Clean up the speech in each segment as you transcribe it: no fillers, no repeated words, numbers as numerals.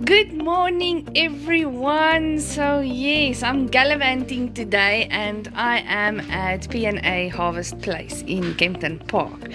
Good morning, everyone. So yes, I'm gallivanting today and I am at PNA Harvest Place in Kempton Park.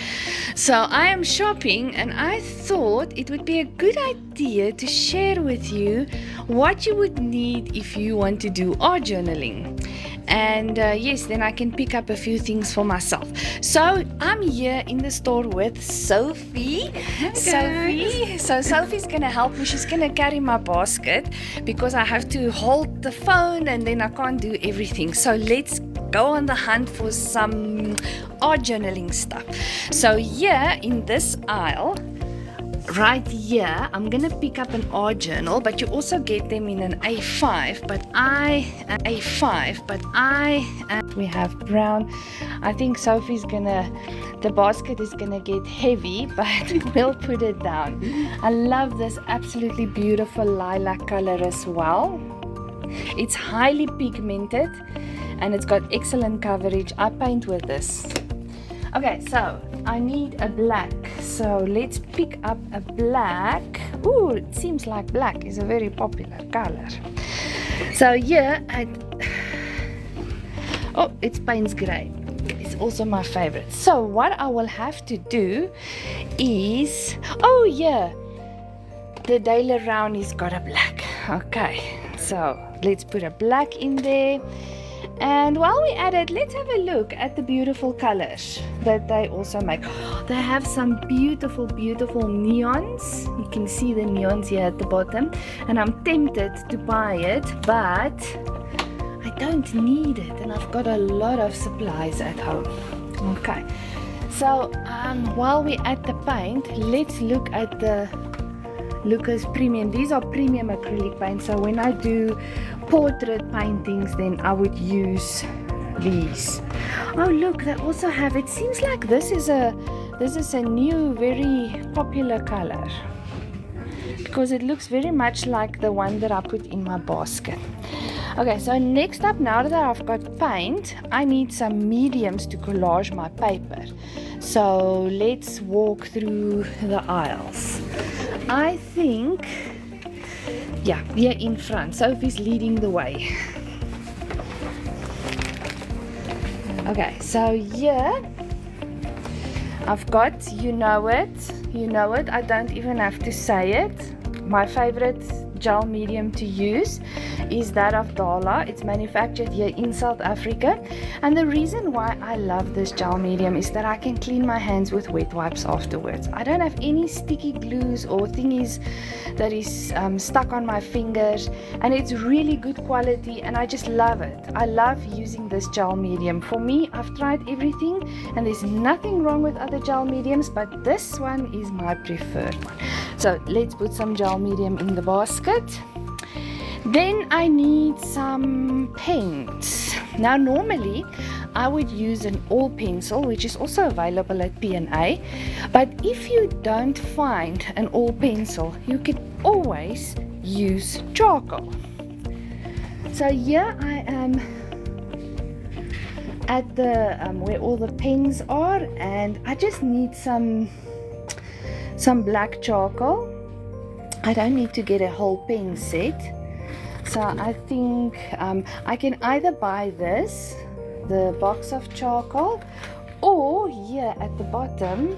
So I am shopping and I thought it would be a good idea to share with you what you would need if you want to do art journaling. And yes, then I can pick up a few things for myself. So I'm here in the store with Sophie. So Sophie's gonna help me. She's gonna carry my basket because I have to hold the phone and then I can't do everything. So let's go on the hunt for some art journaling stuff. So here in this aisle, right here, I'm gonna pick up an art journal, but you also get them in an A5, but we have brown. I think Sophie's the basket is gonna get heavy, but we'll put it down. I love this absolutely beautiful lilac color as well. It's highly pigmented and it's got excellent coverage. I paint with this. Okay, so I need a black, so let's pick up a black. Ooh, it seems like black is a very popular color. So here it's Payne's Grey. It's also my favorite. So what I will have to do is, the Daily Round's got a black. Okay, so let's put a black in there. And while we're at it, let's have a look at the beautiful colors that they also make. They have some beautiful neons. You can see the neons here at the bottom. And I'm tempted to buy it, but I don't need it. And I've got a lot of supplies at home. Okay. So while we're at the paint, let's look at the Lucas Premium. These are premium acrylic paints, so when I do portrait paintings, then I would use these. Oh look, they also have, it seems like this is a new very popular color because it looks very much like the one that I put in my basket. Okay, so next up, now that I've got paint, I need some mediums to collage my paper. So let's walk through the aisles. I think, here in front, Sophie's leading the way. Okay, so here I've got, you know it, I don't even have to say it. My favorite gel medium to use is that of Dala. It's manufactured here in South Africa, and the reason why I love this gel medium is that I can clean my hands with wet wipes afterwards. I don't have any sticky glues or thingies that is stuck on my fingers, and it's really good quality and I just love it. I love using this gel medium. For me, I've tried everything and there's nothing wrong with other gel mediums, but this one is my preferred one. So let's put some gel medium in the basket. Then I need some paints. Now normally I would use an all pencil, which is also available at PNA, but if you don't find an all pencil, you can always use charcoal. So here I am at the where all the pens are, and I just need some black charcoal. I don't need to get a whole pen set. So I think I can either buy this, the box of charcoal, or here at the bottom,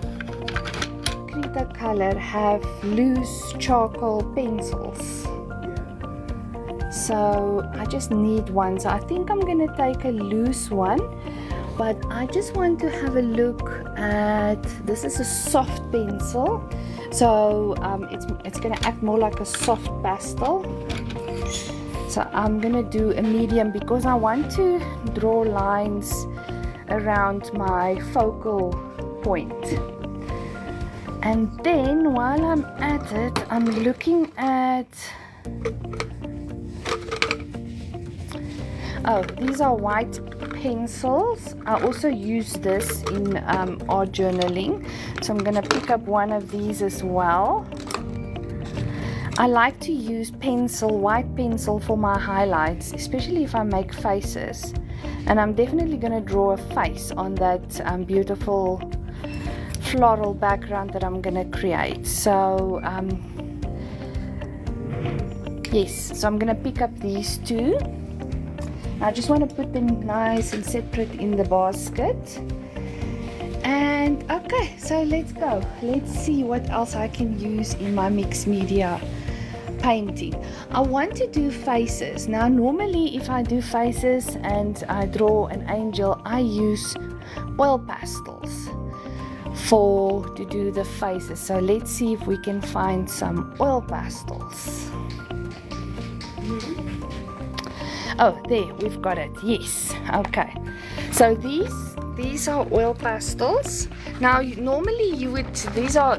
Krita Color have loose charcoal pencils. So I just need one. So I think I'm going to take a loose one, but I just want to have a look at, this is a soft pencil. So it's going to act more like a soft pastel. So I'm going to do a medium because I want to draw lines around my focal point. And then while I'm at it, I'm looking at, these are white pencils. I also use this in art journaling, so I'm going to pick up one of these as well. I like to use white pencil for my highlights, especially if I make faces, and I'm definitely going to draw a face on that beautiful floral background that I'm going to create. So Yes, so I'm gonna pick up these two. I just want to put them nice and separate in the basket. And okay, so let's go. Let's see what else I can use in my mixed media painting. I want to do faces. Now normally if I do faces and I draw an angel, I use oil pastels to do the faces. So let's see if we can find some oil pastels. Oh, there, we've got it. Yes. Okay. So these are oil pastels. Now normally you would, these are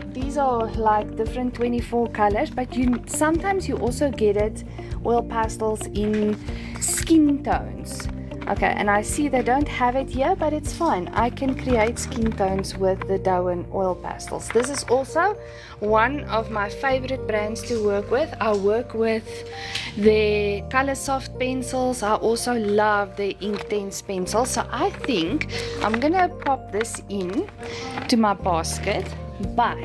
like different 24 colors, but sometimes you also get it oil pastels in skin tones. Okay, and I see they don't have it here, but it's fine. I can create skin tones with the Dowan oil pastels. This is also one of my favorite brands to work with. I work with the Color Soft pencils. I also love the Inktense pencils. So I think I'm gonna pop this in to my basket, but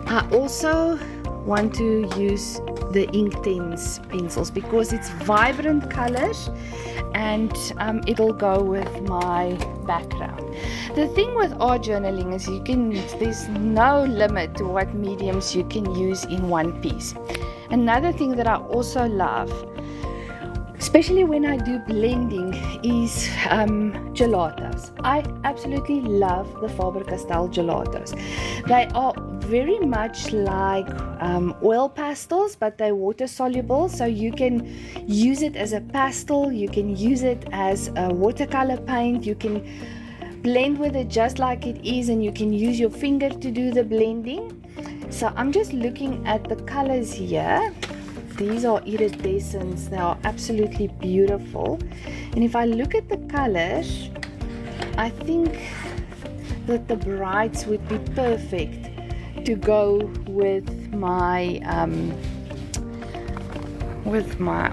I also want to use the Inktense pencils because it's vibrant colors and it'll go with my background. The thing with art journaling is there's no limit to what mediums you can use in one piece. Another thing that I also love, especially when I do blending, is gelatos. I absolutely love the Faber-Castell gelatos. They are very much like oil pastels, but they're water soluble, so you can use it as a pastel, you can use it as a watercolor paint, you can blend with it just like it is, and you can use your finger to do the blending. So I'm just looking at the colors here. These are iridescents. They are absolutely beautiful. And if I look at the colors, I think that the brights would be perfect to go with my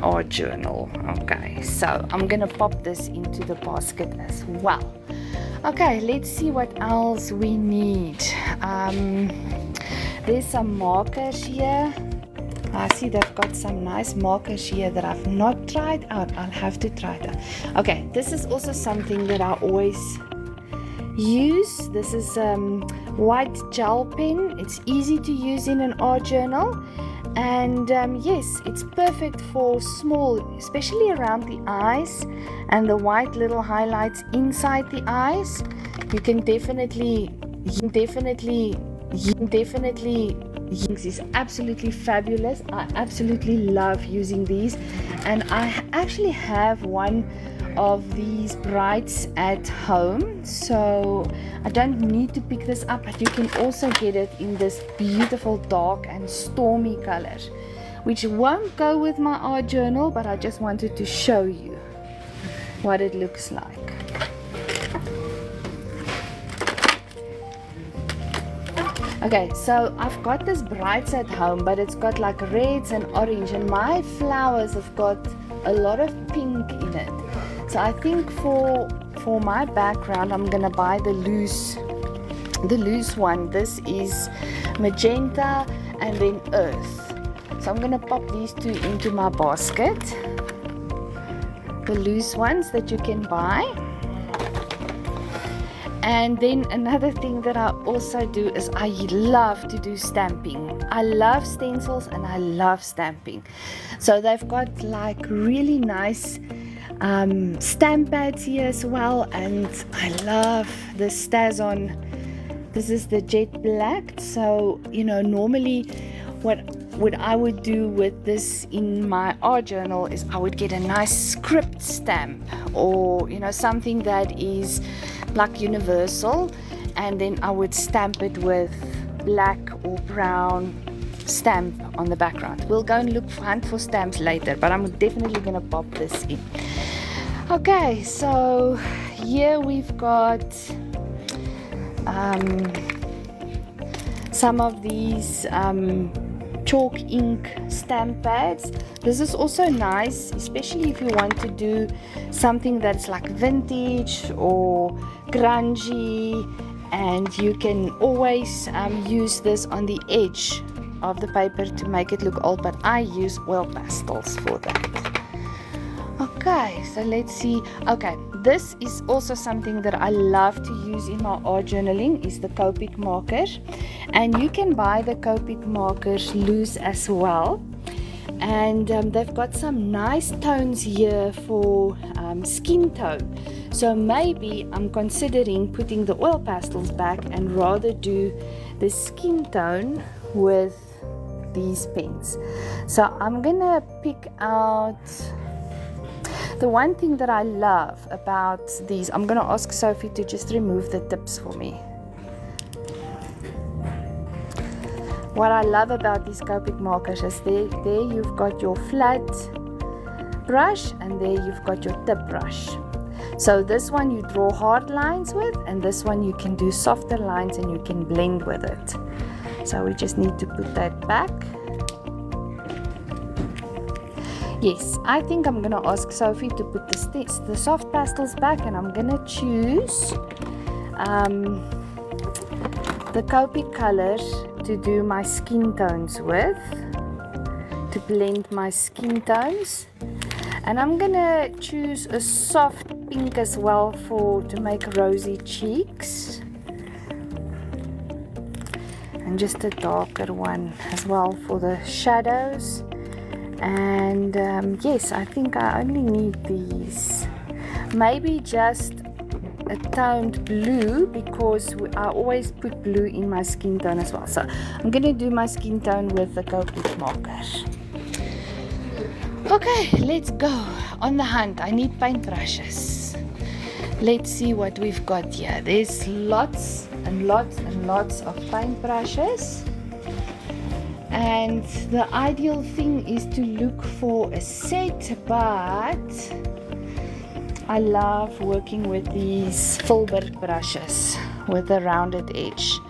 art journal. Okay, so I'm gonna pop this into the basket as well. Okay, let's see what else we need. There's some markers here. I see they've got some nice markers here that I've not tried out. I'll have to try that. Okay, this is also something that I always use. This is white gel pen. It's easy to use in an art journal, and yes, it's perfect for small, especially around the eyes and the white little highlights inside the eyes. You can definitely is absolutely fabulous. I absolutely love using these, and I actually have one of these brights at home, so I don't need to pick this up, but you can also get it in this beautiful dark and stormy color, which won't go with my art journal, but I just wanted to show you what it looks like. Okay, so I've got this brights at home, but it's got like reds and orange, and my flowers have got a lot of pink in it. So I think for my background, I'm gonna buy the loose one. This is magenta and then earth. So I'm gonna pop these two into my basket, the loose ones that you can buy. And then another thing that I also do is I love to do stamping. I love stencils and I love stamping. So they've got like really nice stamp pads here as well, and I love the Stazon. This is the jet black. So normally what I would do with this in my art journal is I would get a nice script stamp, or something that is like universal, and then I would stamp it with black or brown stamp on the background. We'll go and hunt for stamps later, but I'm definitely gonna pop this in. Okay, so here we've got some of these chalk ink stamp pads. This is also nice, especially if you want to do something that's like vintage or grungy, and you can always use this on the edge of the paper to make it look old, but I use oil pastels for that. Okay, so let's see. Okay, this is also something that I love to use in my art journaling, is the Copic marker. And you can buy the Copic markers loose as well. And they've got some nice tones here for skin tone. So maybe I'm considering putting the oil pastels back and rather do the skin tone with these pens. So I'm gonna pick out the one thing that I love about these. I'm gonna ask Sophie to just remove the tips for me. What I love about these Copic markers is there you've got your flat brush and there you've got your tip brush. So this one you draw hard lines with, and this one you can do softer lines and you can blend with it. So we just need to put that back. Yes, I think I'm gonna ask Sophie to put the soft pastels back, and I'm gonna choose the Copic colors to do my skin tones with, to blend my skin tones. And I'm gonna choose a soft pink as well to make rosy cheeks, and just a darker one as well for the shadows. And yes, I think I only need these, maybe just a toned blue, because I always put blue in my skin tone as well. So I'm gonna do my skin tone with the Copic marker. Okay, let's go on the hunt. I need paintbrushes. Let's see what we've got here. There's lots and lots and lots of paintbrushes, and the ideal thing is to look for a set, but I love working with these filbert brushes with a rounded edge.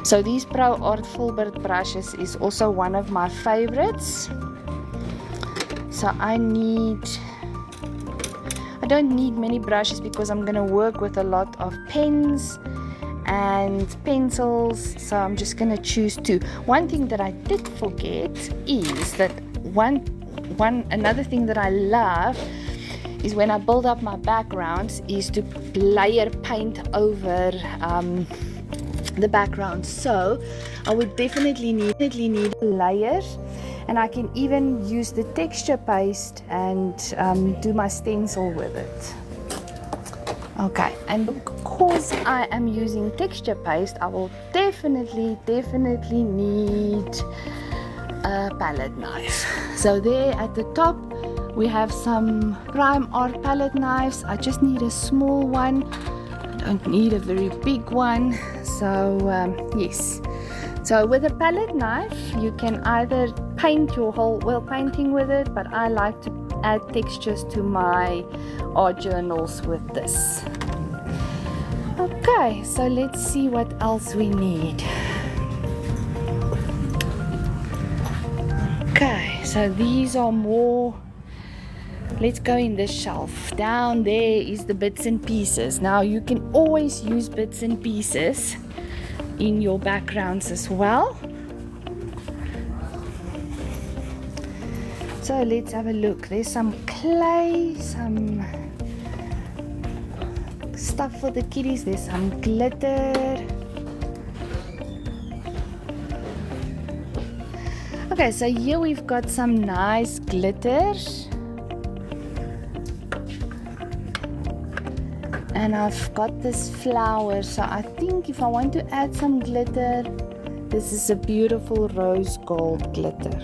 So these Pro Art filbert brushes is also one of my favorites. So I don't need many brushes because I'm gonna work with a lot of pens and pencils, so I'm just gonna choose two. One thing that I did forget is that another thing that I love is when I build up my backgrounds is to layer paint over the background. So I would definitely need layers, and I can even use the texture paste and do my stencil with it. Okay, and because I am using texture paste, I will definitely need a palette knife. So there at the top we have some prime art palette knives. I just need a small one, I don't need a very big one. So yes, so with a palette knife you can either paint your whole painting with it, but I like to add textures to my art journals with this. Okay, so let's see what else we need. Okay, so these are more. Let's go in this shelf. Down there is the bits and pieces. Now you can always use bits and pieces in your backgrounds as well. So let's have a look. There's some clay, some stuff for the kiddies. There's some glitter. Okay, so here we've got some nice glitter. And I've got this flower, so I think if I want to add some glitter, this is a beautiful rose gold glitter.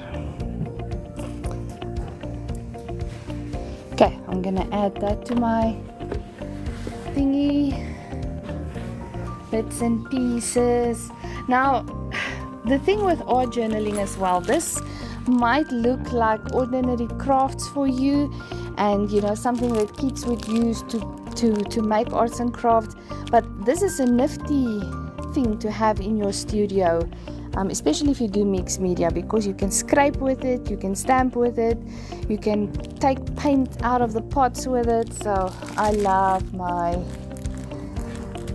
Okay, I'm gonna add that to my thingy. Bits and pieces. Now, the thing with art journaling as well, this might look like ordinary crafts for you, and you know, something that kids would use to make arts and crafts, but this is a nifty thing to have in your studio, especially if you do mixed media, because you can scrape with it, you can stamp with it, you can take paint out of the pots with it. So I love my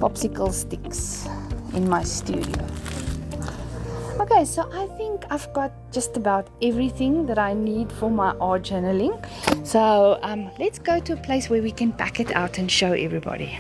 popsicle sticks in my studio. Okay, Okay, so I think I've got just about everything that I need for my art journaling. So let's go to a place where we can pack it out and show everybody.